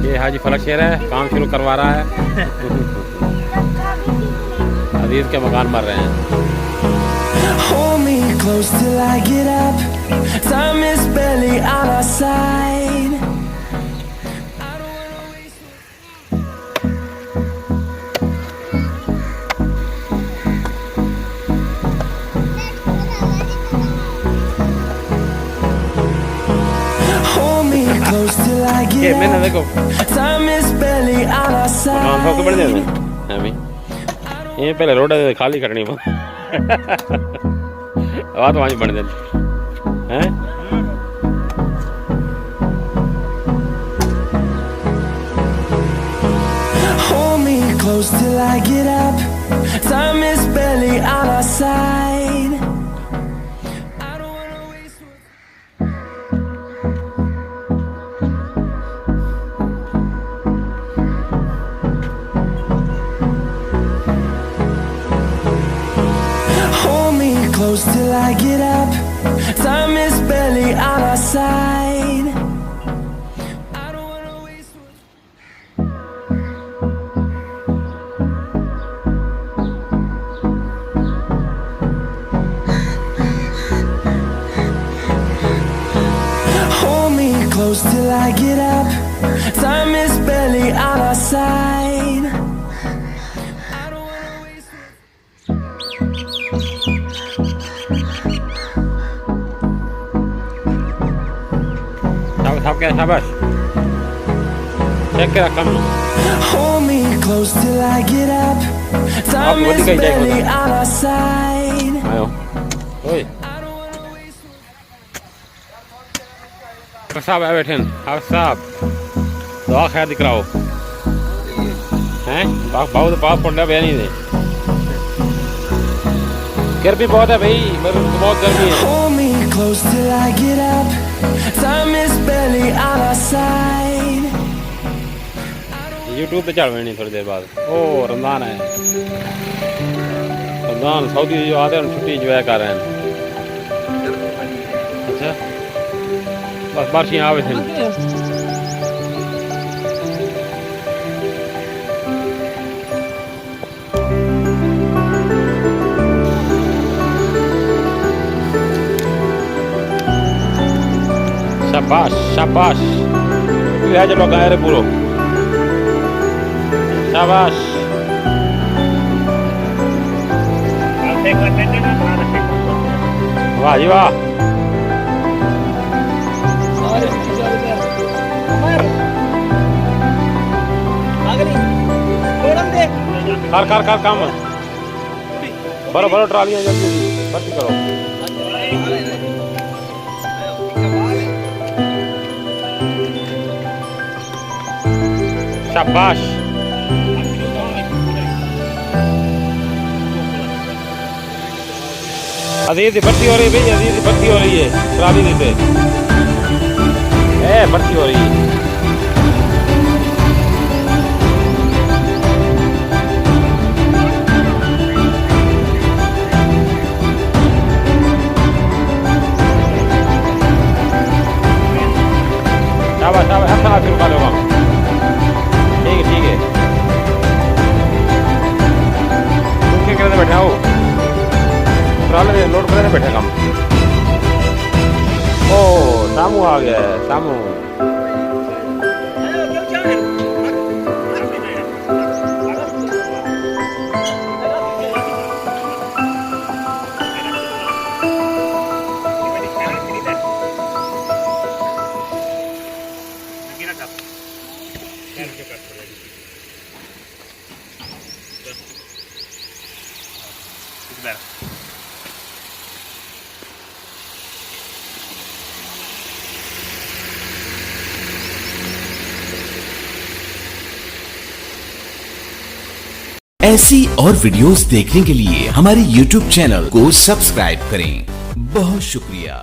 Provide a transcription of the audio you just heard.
ये हाजी फलक शेर है, काम शुरू करवा रहा है। अजीज के मकान मर रहे हैं। Hold me close till I get up. Time is barely on our side. Hold me close till I get मैंने देखो up. Time is barely on our मकान सबके बड़े side. हैं अभी ये पहले रोड खाली करनी पा आवाज वहाँ बन जाती हैं। Hold me close till I get up. Time is barely on our side. I don't wanna waste Hold me close till I get up. Time is barely on our side. I don't wanna waste Hold me close till I get up. Time is barely on our side. I don't wanna waste सब क्या शाबाश check करा कम Hold me close till I get up. Time what is do you guys barely do? on our side. आयो ओए साहब आए बैठे हैं साहब दुआ खैर दिखलाओ हैं बहुत पास पड़ना बया नहीं दे गर्मी बहुत है भाई बहुत गर्मी है। Hold me close till I get up. Time is barely on our side. YouTube पे चढ़ नहीं थोड़ी देर बाद। ओ रमजान है, रमजान सऊदी जो आते हैं छुट्टी इंजॉय कर रहे हैं। अच्छा बस बारिश आवे थे शाबाश शाबाश है चलो गाय रे पूरो शाबाश वाह जी वाह कर कर कर काम भरो भरो ट्रालियां जल्दी भर्ती करो। शाबाश अजीज की भर्ती हो रही है भाई, अजीज की भर्ती हो रही है ट्राली देते भर्ती हो रही है। शाबाश शाबाश अच्छा फिर खा लो ठीक है तुम क्या करते बैठे हो ट्राले लोड करने बैठे काम। ओ सामू आ गया है सामू ऐसी और वीडियोस देखने के लिए हमारे YouTube चैनल को सब्सक्राइब करें। बहुत शुक्रिया।